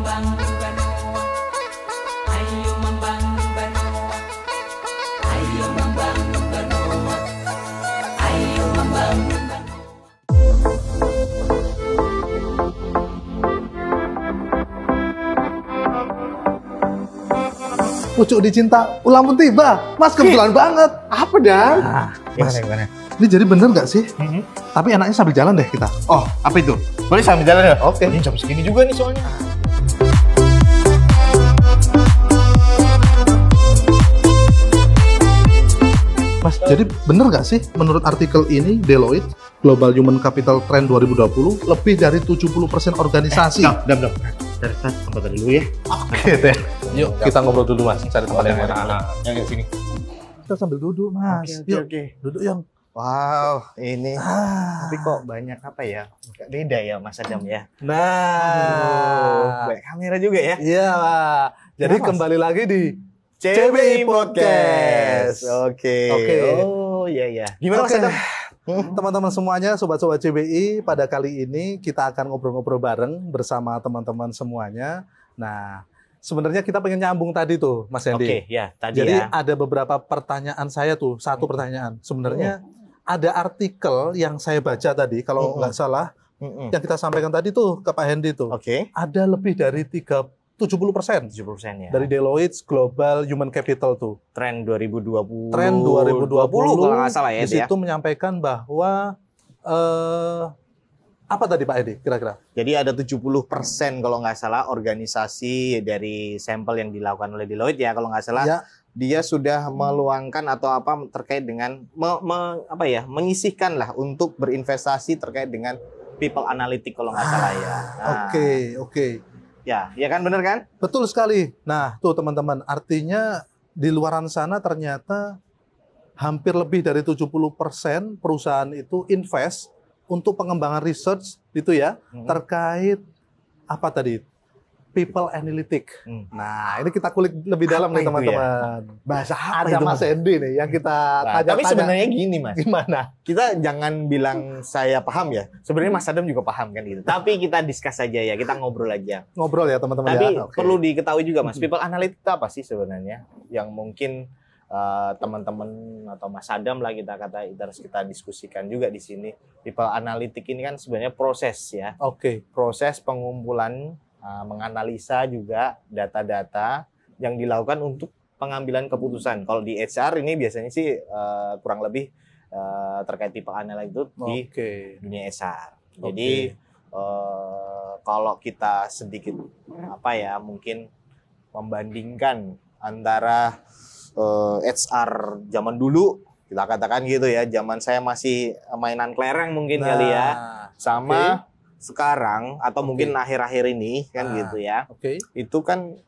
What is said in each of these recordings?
membangun Banoa, ayo membangun Banoa, ayo membangun Banoa, ayo membangun Banoa. Pucuk dicinta ulang pun tiba. Mas kebetulan banget. Apa dan? Mas, ini jadi bener nggak sih? Tapi enaknya sambil jalan deh kita. Oh, apa itu? Boleh sambil jalan ya? Oke. Ini jam segini juga nih soalnya. Mas, jadi bener nggak sih menurut artikel ini Deloitte Global Human Capital Trend 2020 lebih dari 70% organisasi. Dam. Dari tempat dulu ya. Oke deh. Yuk kita ngobrol dulu Mas, cari tempat yang enak. Yang sini. Kita sambil duduk Mas. Yuk, duduk yang. Wow, ini. Tapi kok banyak apa ya? Agak beda ya Mas Adam ya. Nah, Banyak kamera juga ya. iya lah. Jadi Kenapa, Mas? kembali lagi di CBI Podcast. Oke. Oh, iya. Gimana Mas Oke. Adam? Teman-teman semuanya, sobat-sobat CBI, pada kali ini kita akan ngobrol-ngobrol bareng bersama teman-teman semuanya. Nah, sebenarnya kita pengen nyambung tadi tuh, Mas Hendy. Oke, ya tadi Jadi ya. ada beberapa pertanyaan saya tuh, satu pertanyaan. Sebenarnya ada artikel yang saya baca tadi, kalau nggak salah, yang kita sampaikan tadi tuh ke Pak Hendy tuh. Oke. Ada lebih dari 70% 70% ya. dari Deloitte Global Human Capital tuh. Tren 2020. Tren 2020 kalau nggak salah ya. di itu ya. situ menyampaikan bahwa apa tadi Pak Edi kira-kira? Jadi ada 70% kalau nggak salah organisasi dari sampel yang dilakukan oleh Deloitte ya kalau nggak salah. Ya, Dia sudah meluangkan atau apa terkait dengan menyisihkan lah untuk berinvestasi terkait dengan people analytic kalau nggak salah ya. Nah, oke. Ya kan bener kan? Betul sekali. Nah, tuh teman-teman, artinya di luaran sana ternyata hampir lebih dari 70% perusahaan itu invest untuk pengembangan research itu ya, terkait apa tadi? People analytic. Nah, ini kita kulik lebih dalam Apa nih itu teman-teman. Bahasa apa Ada itu? Mas Hendy nih yang kita Nah, tanya-tanya. tapi sebenarnya gini Mas, gimana? kita jangan bilang saya paham ya. Sebenarnya Mas Adam juga paham kan gitu. Tapi kita discuss saja ya, kita ngobrol aja. Ngobrol ya teman-teman Tapi ya. Oke. perlu diketahui juga Mas, people analytic itu apa sih sebenarnya? Yang mungkin teman-teman atau Mas Adam lah harus kita diskusikan juga di sini. People analytic ini kan sebenarnya proses ya. Oke. Proses pengumpulan, menganalisa juga data-data yang dilakukan untuk pengambilan keputusan. Kalau di HR ini biasanya sih kurang lebih terkait people analytic itu di Oke. dunia HR. Jadi kalau kita sedikit mungkin membandingkan antara HR zaman dulu, kita katakan gitu ya, zaman saya masih mainan kelereng mungkin kali ya, sama sekarang atau mungkin akhir-akhir ini kan gitu ya. Oke. Itu kan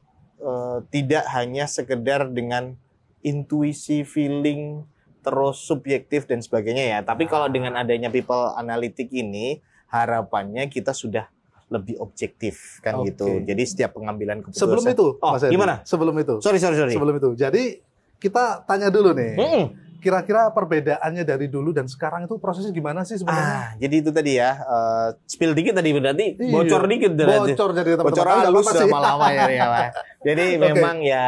tidak hanya sekedar dengan intuisi, feeling, terus subjektif dan sebagainya ya. Tapi kalau dengan adanya people analytic ini, harapannya kita sudah lebih objektif kan gitu. Jadi setiap pengambilan keputusan. Sebelum itu, Mas Hendy, gimana? Sebelum itu. Sorry. Sebelum itu. Jadi kita tanya dulu nih. Kira-kira perbedaannya dari dulu dan sekarang itu prosesnya gimana sih sebenarnya? Jadi itu tadi ya, spill dikit tadi berarti, Iya. bocor dikit berarti. Bocor jadi teman-teman. Bocor Nggak halus apa-apa sih. lama-lama ya. Jadi Oke. memang ya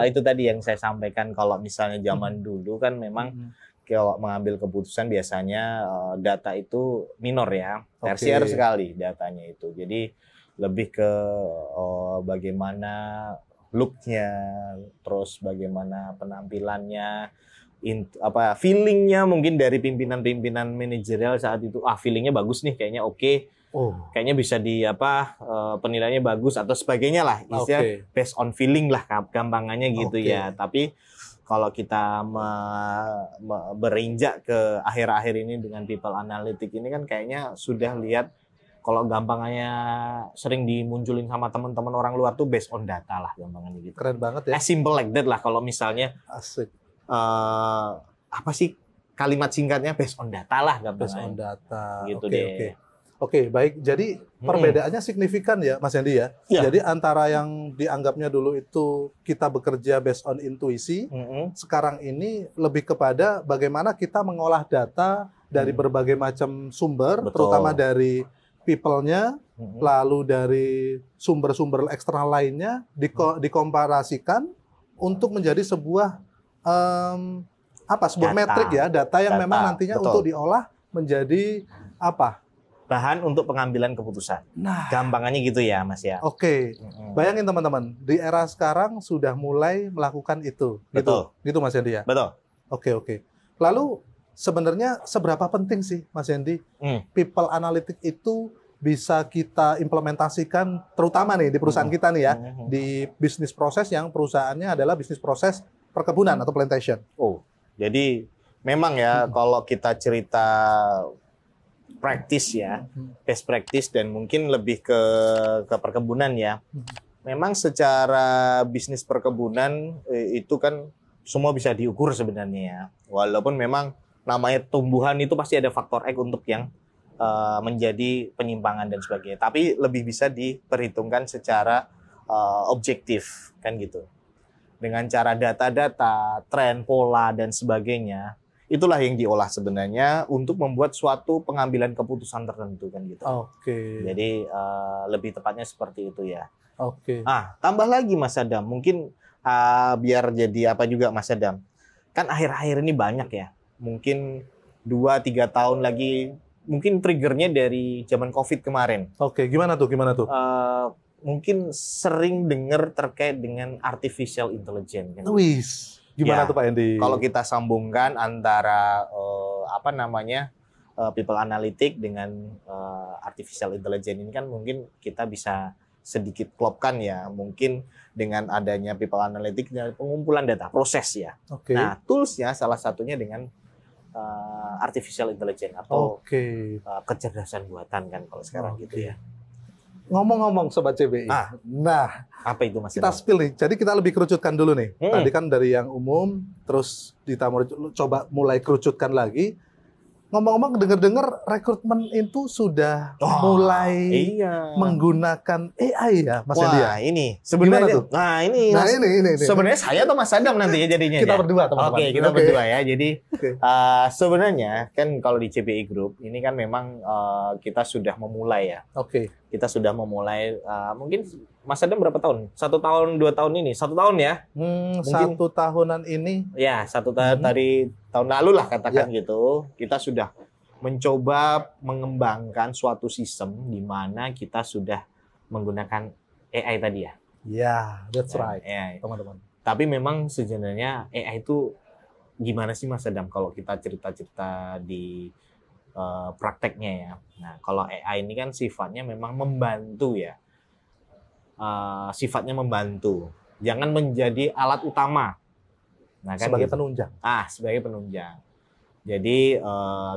itu tadi yang saya sampaikan, kalau misalnya zaman dulu kan memang kalau mengambil keputusan biasanya data itu minor ya, tersier sekali datanya itu. Jadi lebih ke bagaimana look-nya, terus bagaimana penampilannya, feelingnya mungkin dari pimpinan-pimpinan manajerial saat itu, feelingnya bagus nih, kayaknya oke. Kayaknya bisa penilaiannya bagus atau sebagainya lah, istilahnya based on feeling lah gampangannya gitu ya. Tapi kalau kita berinjak ke akhir-akhir ini dengan people analytic ini kan kayaknya sudah lihat, kalau gampangannya sering dimunculin sama teman-teman orang luar tuh based on data lah gampangannya gitu. Keren banget ya. As simple like that lah kalau misalnya Asik. apa sih kalimat singkatnya, based on data lah gampangannya. Based on data. Gitu Oke, deh. oke. Oke, baik. Jadi perbedaannya signifikan ya, Mas Hendy ya. Ya. Jadi antara yang dianggapnya dulu itu kita bekerja based on intuisi, sekarang ini lebih kepada bagaimana kita mengolah data dari berbagai macam sumber, Betul. terutama dari people-nya, lalu dari sumber-sumber eksternal lainnya dikomparasikan untuk menjadi sebuah sebuah Data. metrik ya, data yang Data, memang nantinya betul. untuk diolah menjadi apa? Bahan untuk pengambilan keputusan. Nah, Gampangannya gitu ya, Mas ya. oke. Bayangin teman-teman, di era sekarang sudah mulai melakukan itu. Betul. Gitu Mas Hendy ya. Betul. Oke. Lalu sebenarnya seberapa penting sih Mas Hendy people analytics itu bisa kita implementasikan terutama nih di perusahaan kita nih ya, di bisnis proses yang perusahaannya adalah bisnis proses perkebunan atau plantation. Oh, jadi memang ya kalau kita cerita practice ya, best practice dan mungkin lebih ke perkebunan ya. Memang secara bisnis perkebunan itu kan semua bisa diukur sebenarnya ya. Walaupun memang namanya tumbuhan itu pasti ada faktor X untuk yang menjadi penyimpangan dan sebagainya. Tapi lebih bisa diperhitungkan secara objektif kan gitu. Dengan cara data-data, tren, pola dan sebagainya. Itulah yang diolah sebenarnya untuk membuat suatu pengambilan keputusan tertentu kan gitu. Oke. Jadi lebih tepatnya seperti itu ya. Oke. Tambah lagi Mas Adam, mungkin biar jadi apa juga Mas Adam. Kan akhir-akhir ini banyak ya. Mungkin 2-3 tahun lagi, mungkin triggernya dari zaman COVID kemarin. Oke, gimana tuh? Mungkin sering dengar terkait dengan artificial intelligence. Kan? Wis. Gimana Ya, tuh Pak Hendy? Kalau kita sambungkan antara people analytic dengan artificial intelligence ini kan mungkin kita bisa sedikit klopkan ya, mungkin dengan adanya people analytic dan pengumpulan data proses ya. Oke. Nah, toolsnya salah satunya dengan artificial intelligence atau Oke. kecerdasan buatan kan kalau sekarang gitu ya. Ngomong-ngomong Sobat CBI. Nah, Apa itu Mas? kita spill nih. Jadi kita lebih kerucutkan dulu nih. Hmm. Tadi kan dari yang umum, terus kita coba mulai kerucutkan lagi. Ngomong-ngomong, dengar-dengar rekrutmen itu sudah mulai menggunakan AI ya, Mas Hendy ya? Wah, ini sebenarnya. Gimana tuh? Nah, ini. Ini. Sebenarnya saya atau Mas Adam nanti ya jadinya. Kita ya? berdua, teman-teman. Oke, kita berdua ya. Jadi Oke. sebenarnya kan kalau di CBI Group ini kan memang kita sudah memulai ya. Oke. Kita sudah memulai mungkin Mas Adam berapa tahun? 1 tahun, 2 tahun ini? 1 tahun ya? Mungkin 1 tahunan ini. Ya, 1 tahun dari tahun lalu lah katakan gitu. Kita sudah mencoba mengembangkan suatu sistem di mana kita sudah menggunakan AI tadi ya. Ya, that's right, AI. teman-teman. Tapi memang sebenarnya AI itu gimana sih Mas Adam kalau kita cerita-cerita di prakteknya ya. Nah, kalau AI ini kan sifatnya memang membantu ya. Sifatnya membantu. Jangan menjadi alat utama. Nah, kan Sebagai gitu. penunjang. Sebagai penunjang. Jadi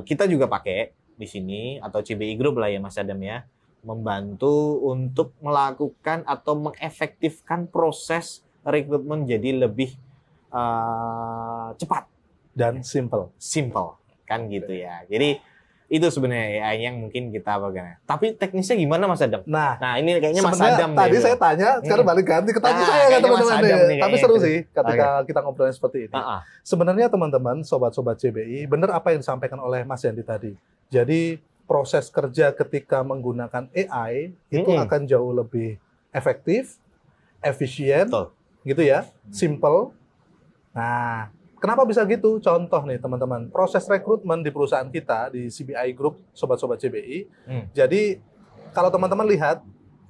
kita juga pakai di sini atau CBI Group lah ya Mas Adam ya, membantu untuk melakukan atau mengefektifkan proses rekrutmen jadi lebih cepat Dan simple. kan gitu ya. Jadi itu sebenarnya AI yang mungkin kita pakai. Tapi teknisnya gimana Mas Adam? Nah, Nah, ini kayaknya Mas sebenarnya Adam tadi nih, saya tanya, sekarang balik ganti ke tanya saya kan kayaknya teman-teman Mas Adam nih. nih Tapi kayaknya seru itu. sih ketika kita ngobrolin seperti ini. Ah, ah. Sebenarnya teman-teman, sobat-sobat CBI, benar apa yang disampaikan oleh Mas Yanti tadi. Jadi proses kerja ketika menggunakan AI itu akan jauh lebih efektif, efisien, Betul. gitu ya, simple. Nah, kenapa bisa gitu? Contoh nih teman-teman, proses rekrutmen di perusahaan kita di CBI Group, sobat-sobat CBI. Jadi kalau teman-teman lihat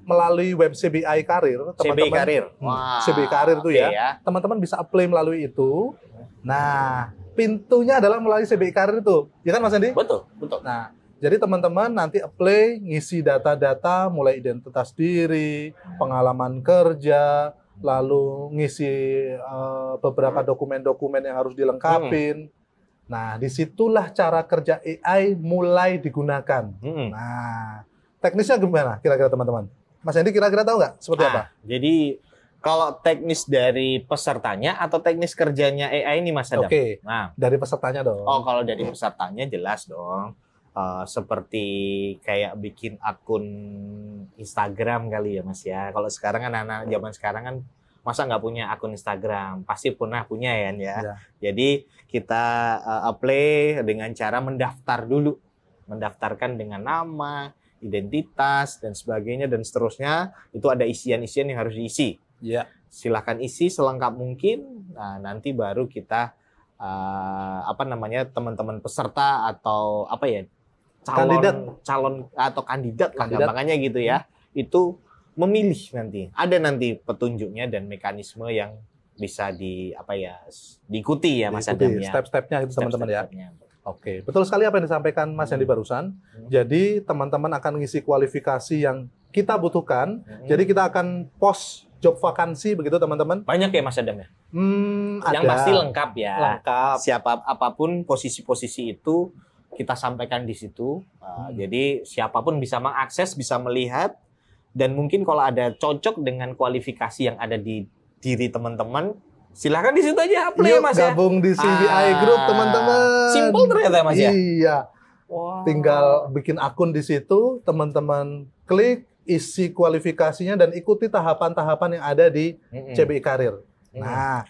melalui web CBI Karir, CBI Karir. CBI Karir itu Oke ya, teman-teman bisa apply melalui itu. Nah, pintunya adalah melalui CBI Karir itu, ya kan Mas Andi? Betul. Nah, jadi teman-teman nanti apply, ngisi data-data, mulai identitas diri, pengalaman kerja, lalu ngisi beberapa dokumen-dokumen yang harus dilengkapin. Nah, disitulah cara kerja AI mulai digunakan. Nah, teknisnya gimana kira-kira teman-teman? Mas Andi kira-kira tahu nggak seperti apa? Jadi kalau teknis dari pesertanya atau teknis kerjanya AI ini Mas Adam? Oke, Nah, dari pesertanya dong. kalau dari pesertanya jelas dong. Seperti kayak bikin akun Instagram kali ya Mas ya. Kalau sekarang kan anak zaman sekarang kan masa nggak punya akun Instagram, pasti pernah punya ya. Ya. Jadi kita apply dengan cara mendaftar dulu, mendaftarkan dengan nama, identitas dan sebagainya dan seterusnya. Itu ada isian-isian yang harus diisi. Iya. Silahkan isi selengkap mungkin. Nah, nanti baru kita teman-teman peserta atau calon atau kandidat lah gampangannya gitu ya. Itu memilih nanti. Ada nanti petunjuknya dan mekanisme yang bisa diikuti ya Mas Adam ya. Step-stepnya itu teman-teman ya. Oke, betul sekali apa yang disampaikan Mas Yandi barusan. Jadi teman-teman akan ngisi kualifikasi yang kita butuhkan. Jadi kita akan post job vakansi begitu teman-teman. Banyak ya Mas Adam ya? Yang Ada. pasti lengkap ya. Lengkap. Apapun posisi-posisi itu kita sampaikan di situ. Jadi siapapun bisa mengakses, bisa melihat. Dan mungkin kalau ada cocok dengan kualifikasi yang ada di diri teman-teman, silahkan di situ aja apply Yuk, Mas ya. gabung di CBI Group teman-teman. Simpel ternyata Mas ya. Iya. Wow. Tinggal bikin akun di situ, teman-teman klik, isi kualifikasinya dan ikuti tahapan-tahapan yang ada di CBI Karir. Nah,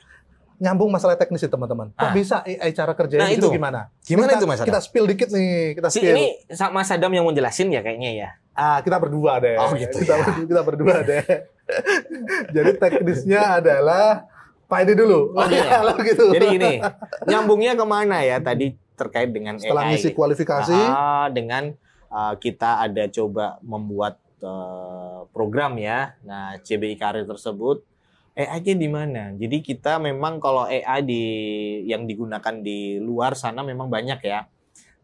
nyambung masalah teknis sih teman-teman. Kok bisa AI cara kerjanya itu gimana? Gimana itu Mas Adam? Kita spill dikit nih, kita spill. Ini Mas Adam yang mau jelasin ya kayaknya ya. Kita berdua deh. Oh gitu kita berdua deh. Jadi teknisnya adalah Pak Edi dulu. Kalau gitu. Jadi gini, nyambungnya kemana ya tadi terkait dengan setelah AI. ngisi kualifikasi. Dengan kita ada coba membuat program ya. Nah, CBI Karir tersebut AI-nya di mana? Jadi kita memang kalau AI yang digunakan di luar sana memang banyak ya.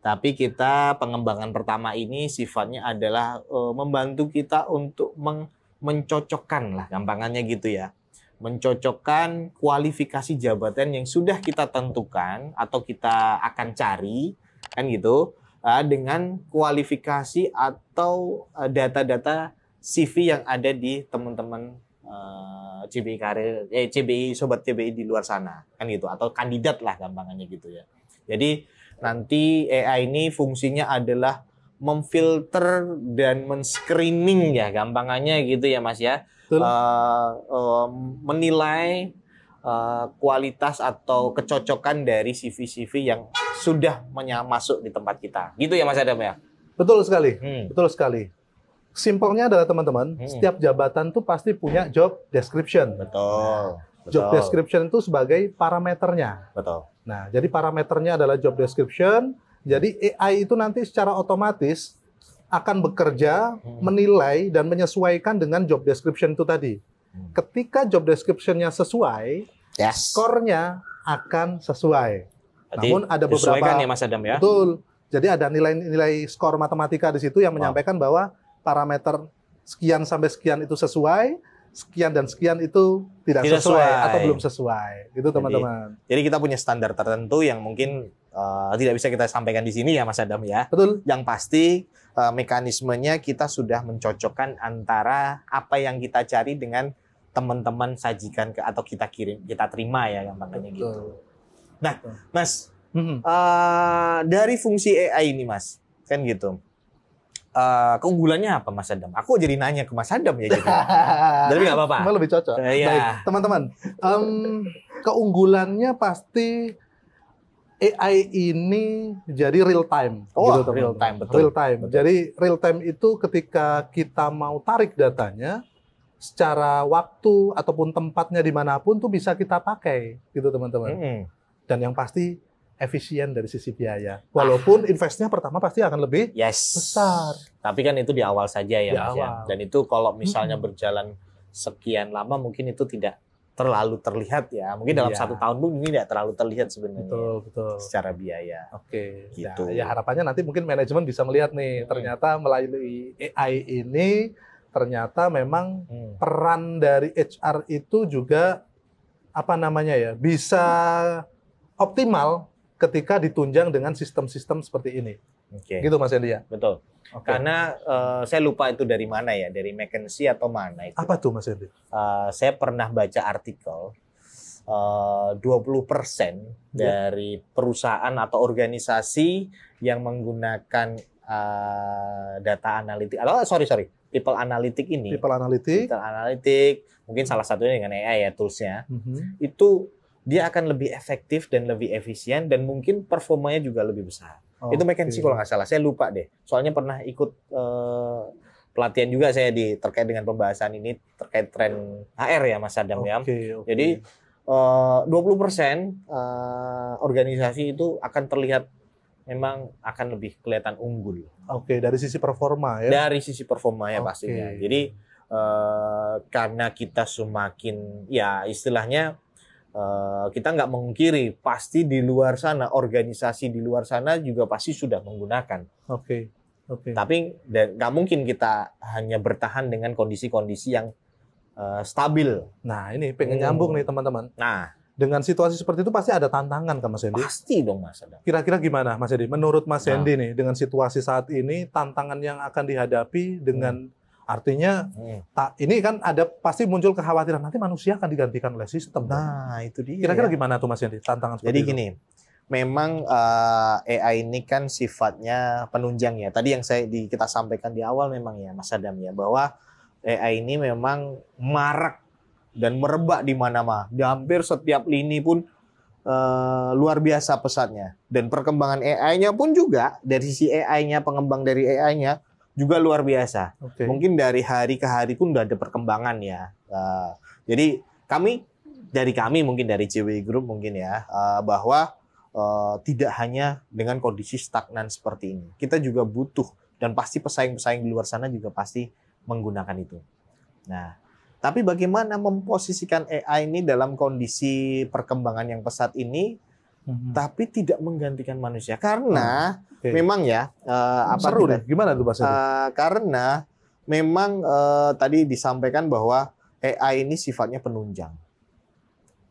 Tapi kita pengembangan pertama ini sifatnya adalah membantu kita untuk mencocokkan lah gampangannya gitu ya. Mencocokkan kualifikasi jabatan yang sudah kita tentukan atau kita akan cari kan gitu dengan kualifikasi atau data-data CV yang ada di teman-teman CBI Karir, CBI Sobat CBI di luar sana kan gitu atau kandidat lah gampangannya gitu ya. Jadi nanti AI ini fungsinya adalah memfilter dan men-screening ya gampangannya gitu ya Mas ya. Menilai kualitas atau kecocokan dari CV-CV yang sudah masuk di tempat kita. Gitu ya Mas Adam ya? Betul sekali. Betul sekali. Simpelnya adalah teman-teman, setiap jabatan tuh pasti punya job description. Betul. Job description itu sebagai parameternya. Betul. Nah, jadi parameternya adalah job description. Jadi AI itu nanti secara otomatis akan bekerja, menilai dan menyesuaikan dengan job description itu tadi. Ketika job description-nya sesuai, skornya akan sesuai. Berarti namun ada beberapa ya Mas Adam ya. Betul. Jadi ada nilai-nilai skor matematika di situ yang menyampaikan bahwa parameter sekian sampai sekian itu sesuai, sekian dan sekian itu tidak sesuai atau belum sesuai. Gitu teman-teman. Jadi kita punya standar tertentu yang mungkin tidak bisa kita sampaikan di sini ya Mas Adam ya. Betul. Yang pasti mekanismenya kita sudah mencocokkan antara apa yang kita cari dengan teman-teman sajikan atau kita terima ya gampangnya gitu. Nah, Mas, dari fungsi AI ini Mas, kan gitu. Keunggulannya apa Mas Adam? Aku jadi nanya ke Mas Adam ya gitu. Tapi nggak apa-apa. Cuma lebih cocok. Baik, teman-teman. Keunggulannya pasti AI ini jadi real time. Gitu, real time, betul. Real time. Betul. Jadi real time itu ketika kita mau tarik datanya, secara waktu ataupun tempatnya dimanapun tuh bisa kita pakai, gitu teman-teman. Dan yang pasti efisien dari sisi biaya. Walaupun investnya pertama pasti akan lebih besar. Tapi kan itu di awal saja ya Mas ya. Dan itu kalau misalnya berjalan sekian lama mungkin itu tidak terlalu terlihat ya. Mungkin dalam 1 tahun pun ini tidak terlalu terlihat sebenarnya. Betul. Secara biaya. Oke. Gitu. Ya harapannya nanti mungkin manajemen bisa melihat nih, ternyata melalui AI ini ternyata memang peran dari HR itu juga bisa optimal ketika ditunjang dengan sistem-sistem seperti ini. Gitu Mas Yandi ya? Betul. Karena saya lupa itu dari mana ya, dari McKinsey atau mana itu. Apa tuh Mas Yandi? Saya pernah baca artikel 20% dari perusahaan atau organisasi yang menggunakan data analitik people analytic ini. People analytic, mungkin salah satunya dengan AI ya toolsnya. Itu dia akan lebih efektif dan lebih efisien dan mungkin performanya juga lebih besar. Itu McKinsey kalau nggak salah. Saya lupa deh. Soalnya pernah ikut pelatihan juga saya terkait dengan pembahasan ini terkait tren HR ya Mas Adam ya. Jadi 20% organisasi itu akan terlihat memang akan lebih kelihatan unggul. Dari sisi performa ya. Dari sisi performa ya pastinya. Jadi karena kita semakin ya istilahnya kita nggak mengungkiri pasti di luar sana organisasi di luar sana juga pasti sudah menggunakan. Tapi nggak mungkin kita hanya bertahan dengan kondisi-kondisi yang stabil. Nah ini pengen nyambung nih teman-teman. Nah dengan situasi seperti itu pasti ada tantangan kan Mas Hendy? Pasti dong Mas Adam. Kira-kira gimana Mas Hendy? Menurut Mas Hendy nih dengan situasi saat ini tantangan yang akan dihadapi dengan artinya ini kan ada pasti muncul kekhawatiran nanti manusia akan digantikan oleh sistem. Nah itu dia. Kira-kira gimana tuh Mas Hendy tantangan seperti Jadi itu? gini, memang AI ini kan sifatnya penunjang ya. Tadi yang kita sampaikan di awal memang ya Mas Adam ya bahwa AI ini memang marak dan merebak di mana-mana. Di hampir setiap lini pun luar biasa pesatnya. Dan perkembangan AI-nya pun juga dari sisi AI-nya, pengembang dari AI-nya juga luar biasa. Mungkin dari hari ke hari pun udah ada perkembangan ya. Jadi kami mungkin dari JW Group mungkin ya bahwa tidak hanya dengan kondisi stagnan seperti ini. Kita juga butuh dan pasti pesaing-pesaing di luar sana juga pasti menggunakan itu. Nah, tapi bagaimana memposisikan AI ini dalam kondisi perkembangan yang pesat ini, tapi tidak menggantikan manusia? Karena memang ya, seru deh. Gimana tuh Mas? Karena memang tadi disampaikan bahwa AI ini sifatnya penunjang.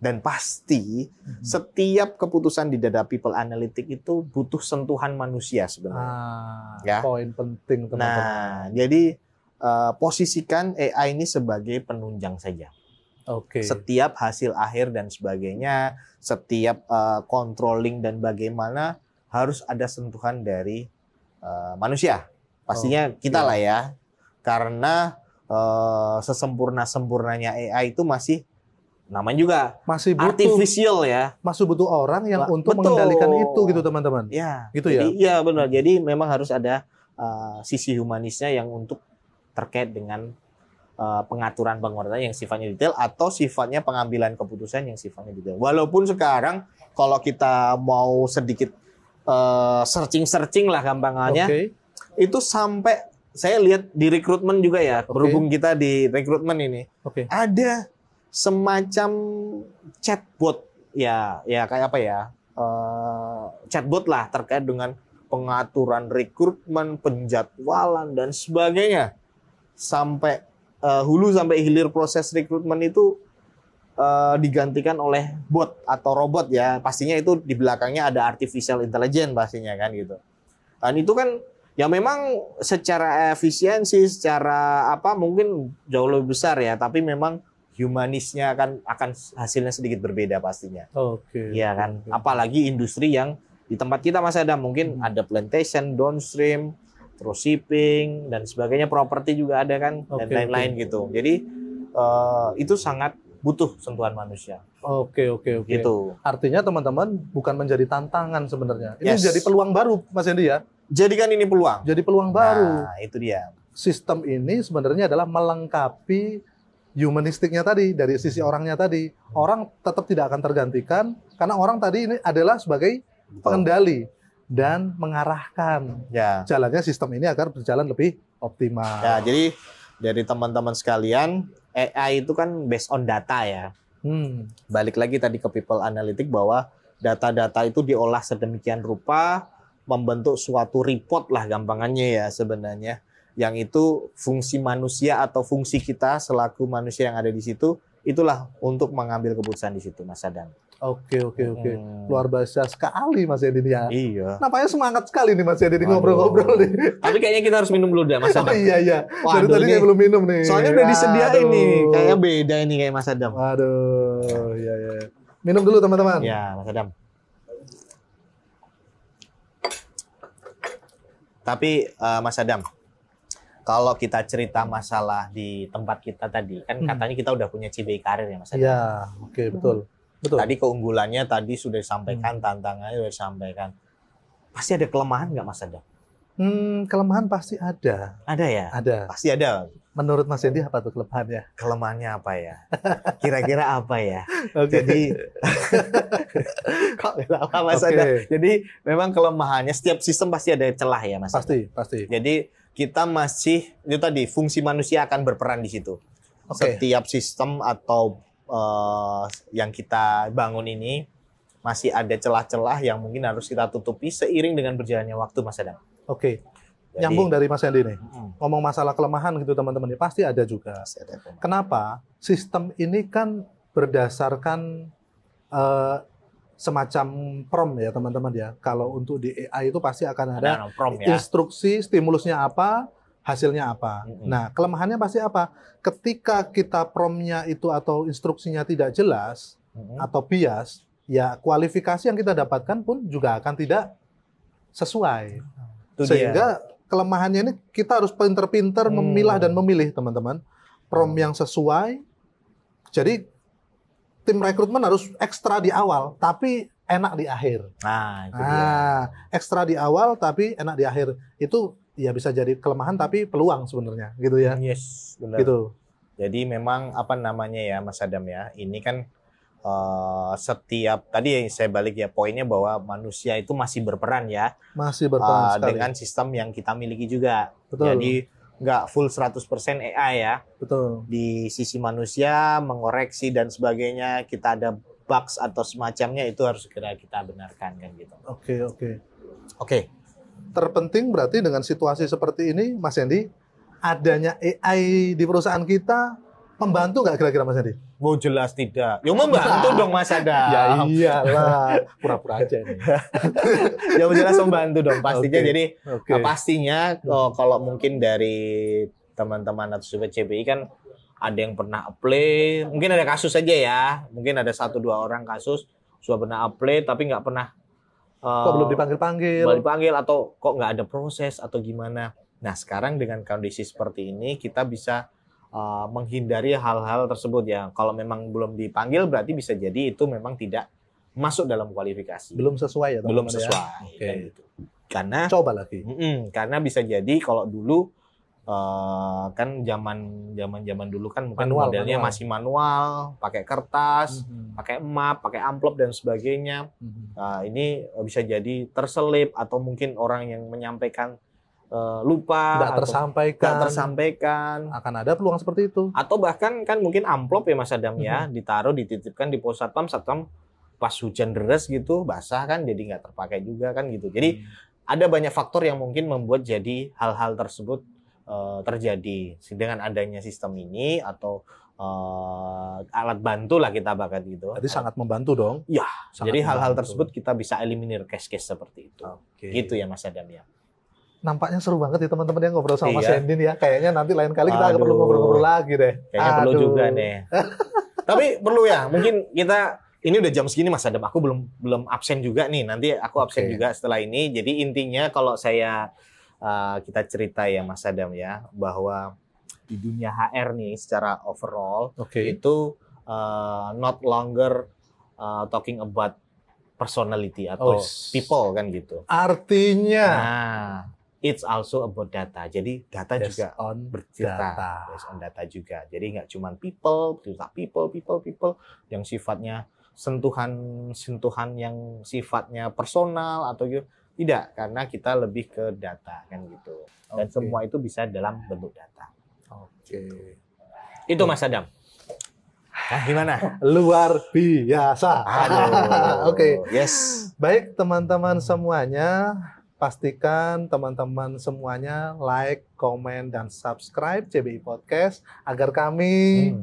Dan pasti setiap keputusan di data people analytic itu butuh sentuhan manusia sebenarnya. Poin penting teman-teman. Nah, jadi posisikan AI ini sebagai penunjang saja. Setiap hasil akhir dan sebagainya, setiap controlling dan bagaimana harus ada sentuhan dari manusia. Pastinya kita lah ya. Karena sesempurna-sempurnanya AI itu masih namanya juga masih butuh artificial ya. Masih butuh orang yang untuk mengendalikan itu gitu teman-teman. Ya, gitu jadi, ya. Iya benar. Jadi memang harus ada sisi humanisnya yang untuk terkait dengan pengaturan yang sifatnya detail atau sifatnya pengambilan keputusan yang sifatnya detail. Walaupun sekarang kalau kita mau sedikit searching lah gampangannya, itu sampai saya lihat di rekrutmen juga ya, berhubung kita di rekrutmen ini, ada semacam chatbot ya kayak apa ya, chatbot lah terkait dengan pengaturan rekrutmen, penjadwalan dan sebagainya. Sampai hulu sampai hilir proses rekrutmen itu digantikan oleh bot atau robot ya. Pastinya itu di belakangnya ada artificial intelligence pastinya kan gitu. Dan itu kan ya memang secara efisiensi, secara apa mungkin jauh lebih besar ya, tapi memang humanisnya akan hasilnya sedikit berbeda pastinya. Iya kan. Apalagi industri yang di tempat kita Mas Adam mungkin ada plantation, downstream, terus shipping dan sebagainya, properti juga ada kan dan lain-lain gitu. Jadi itu sangat butuh sentuhan manusia. Gitu. Artinya teman-teman bukan menjadi tantangan sebenarnya. Ini jadi peluang baru Mas Hendy ya. Jadikan ini peluang. Jadi peluang baru. Nah, itu dia. Sistem ini sebenarnya adalah melengkapi humanistiknya tadi dari sisi orangnya tadi. Orang tetap tidak akan tergantikan karena orang tadi ini adalah sebagai pengendali dan mengarahkan jalannya sistem ini agar berjalan lebih optimal. Ya, jadi dari teman-teman sekalian, AI itu kan based on data ya. Balik lagi tadi ke people analytic bahwa data-data itu diolah sedemikian rupa, membentuk suatu report lah gampangannya ya sebenarnya. Yang itu fungsi manusia atau fungsi kita selaku manusia yang ada di situ, itulah untuk mengambil keputusan di situ Mas Adam. Luar biasa sekali Mas Hendy ya. Iya. Nampaknya semangat sekali nih Mas Hendy ngobrol-ngobrol nih. Tapi kayaknya kita harus minum dulu dah Mas Adam. Iya. Waduh, dari tadi saya belum minum nih. Soalnya udah disediain nih. Kayaknya beda ini kayak Mas Adam. Iya. Minum dulu teman-teman. Ya, Mas Adam. Tapi Mas Adam, kalau kita cerita masalah di tempat kita tadi, kan katanya kita udah punya CBI karir ya Mas Adam. Iya, betul. Tadi keunggulannya tadi sudah disampaikan, tantangannya sudah disampaikan. pasti ada kelemahan nggak Mas Adam? Kelemahan pasti ada. Ada ya? Ada. Pasti ada. Menurut Mas Hendy apa tuh kelemahannya? Kelemahannya apa ya? Kira-kira apa ya? Oke. Jadi kok apa Mas Oke. Adam? Jadi memang kelemahannya setiap sistem pasti ada celah ya Mas Adam? Pasti. Jadi kita masih itu tadi fungsi manusia akan berperan di situ. Oke. Setiap sistem atau yang kita bangun ini masih ada celah-celah yang mungkin harus kita tutupi seiring dengan berjalannya waktu Mas Adam. Oke. Jadi, Nyambung dari Mas Hendy nih. Mm, Ngomong masalah kelemahan gitu teman-teman, ya, pasti ada juga. masih ada kelemahan. Kenapa? Sistem ini kan berdasarkan semacam prompt ya teman-teman ya. Kalau untuk di AI itu pasti akan ada prompt ya. instruksi, stimulusnya apa, hasilnya apa. Mm-mm. Nah, kelemahannya pasti apa? Ketika kita promptnya itu atau instruksinya tidak jelas Mm-mm. atau bias, ya kualifikasi yang kita dapatkan pun juga akan tidak sesuai. Itu dia. Sehingga kelemahannya ini kita harus pinter-pinter memilah dan memilih teman-teman. Prompt yang sesuai. Jadi tim rekrutmen harus ekstra di awal, tapi enak di akhir. Nah, itu dia. Ekstra di awal tapi enak di akhir. Itu ya bisa jadi kelemahan tapi peluang sebenarnya, gitu ya. Yes, benar. Gitu. Jadi memang apa namanya ya Mas Adam ya, ini kan setiap tadi yang saya balik ya poinnya bahwa manusia itu masih berperan ya Masih berperan sekali. dengan sistem yang kita miliki juga. Betul. Jadi nggak full 100% AI ya. Betul. Di sisi manusia mengoreksi dan sebagainya, kita ada bugs atau semacamnya itu harus segera kita benarkan kan gitu. Oke. Oke. Terpenting berarti dengan situasi seperti ini, Mas Hendy, adanya AI di perusahaan kita membantu nggak kira-kira Mas Hendy? Oh jelas tidak. Ya membantu dong Mas Adam. Ya iyalah, pura-pura aja ini. Ya jelas membantu dong pastinya. Oke. Jadi Oke. pastinya kalau mungkin dari teman-teman atau sobat CBI kan ada yang pernah apply, mungkin ada kasus saja ya, mungkin ada 1-2 orang kasus sudah pernah apply tapi nggak pernah Kok belum dipanggil-panggil? belum dipanggil atau kok nggak ada proses atau gimana. Nah sekarang dengan kondisi seperti ini kita bisa menghindari hal-hal tersebut ya. Kalau memang belum dipanggil berarti bisa jadi itu memang tidak masuk dalam kualifikasi. Belum sesuai ya Belum teman-teman ya? sesuai. Oke. Kan gitu. Karena Coba lagi. karena bisa jadi kalau dulu kan zaman dulu kan mungkin modelnya masih manual, pakai kertas, pakai map, pakai amplop dan sebagainya. Nah, ini bisa jadi terselip atau mungkin orang yang menyampaikan lupa, Nggak tersampaikan. Akan ada peluang seperti itu. Atau bahkan kan mungkin amplop ya Mas Adam ya, ditaruh dititipkan di pos satpam pas hujan deras gitu basah kan jadi nggak terpakai juga kan gitu. Jadi ada banyak faktor yang mungkin membuat jadi hal-hal tersebut terjadi dengan adanya sistem ini atau alat bantu lah kita bahkan gitu. Jadi sangat membantu dong. Ya, Sangat jadi hal-hal membantu. tersebut kita bisa eliminir case-case seperti itu. Oke. Gitu ya Mas Adam ya. Nampaknya seru banget ya teman-teman yang ngobrol sama Mas Iya. Hendin ya. Kayaknya nanti lain kali kita agak Aduh. perlu ngobrol-ngobrol lagi deh. Kayaknya perlu Aduh. juga nih. Tapi perlu ya, mungkin kita ini udah jam segini Mas Adam, aku belum absen juga nih. Nanti aku absen Oke. juga setelah ini. Jadi intinya kalau kita cerita ya Mas Adam ya, bahwa di dunia HR nih secara overall Oke. itu not longer talking about personality atau people kan gitu. Artinya Nah, it's also about data. Jadi data based juga on bercerita, data. based on data juga. Jadi nggak cuma people yang sifatnya sentuhan yang sifatnya personal atau gitu. Tidak, karena kita lebih ke data kan gitu. Dan Oke. semua itu bisa dalam bentuk data. Oke. Itu Mas Adam. Nah, gimana? Luar biasa. Aduh. Oke. Yes. Baik teman-teman semuanya, pastikan teman-teman semuanya like, komen, dan subscribe CBI Podcast agar kami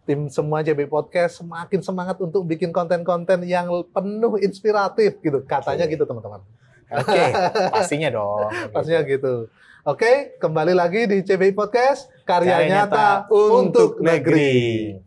tim semua CBI Podcast semakin semangat untuk bikin konten-konten yang penuh inspiratif gitu. Katanya Oke. gitu teman-teman. Oke, pastinya dong. Pastinya gitu. Oke, kembali lagi di CBI Podcast, karya nyata untuk negeri.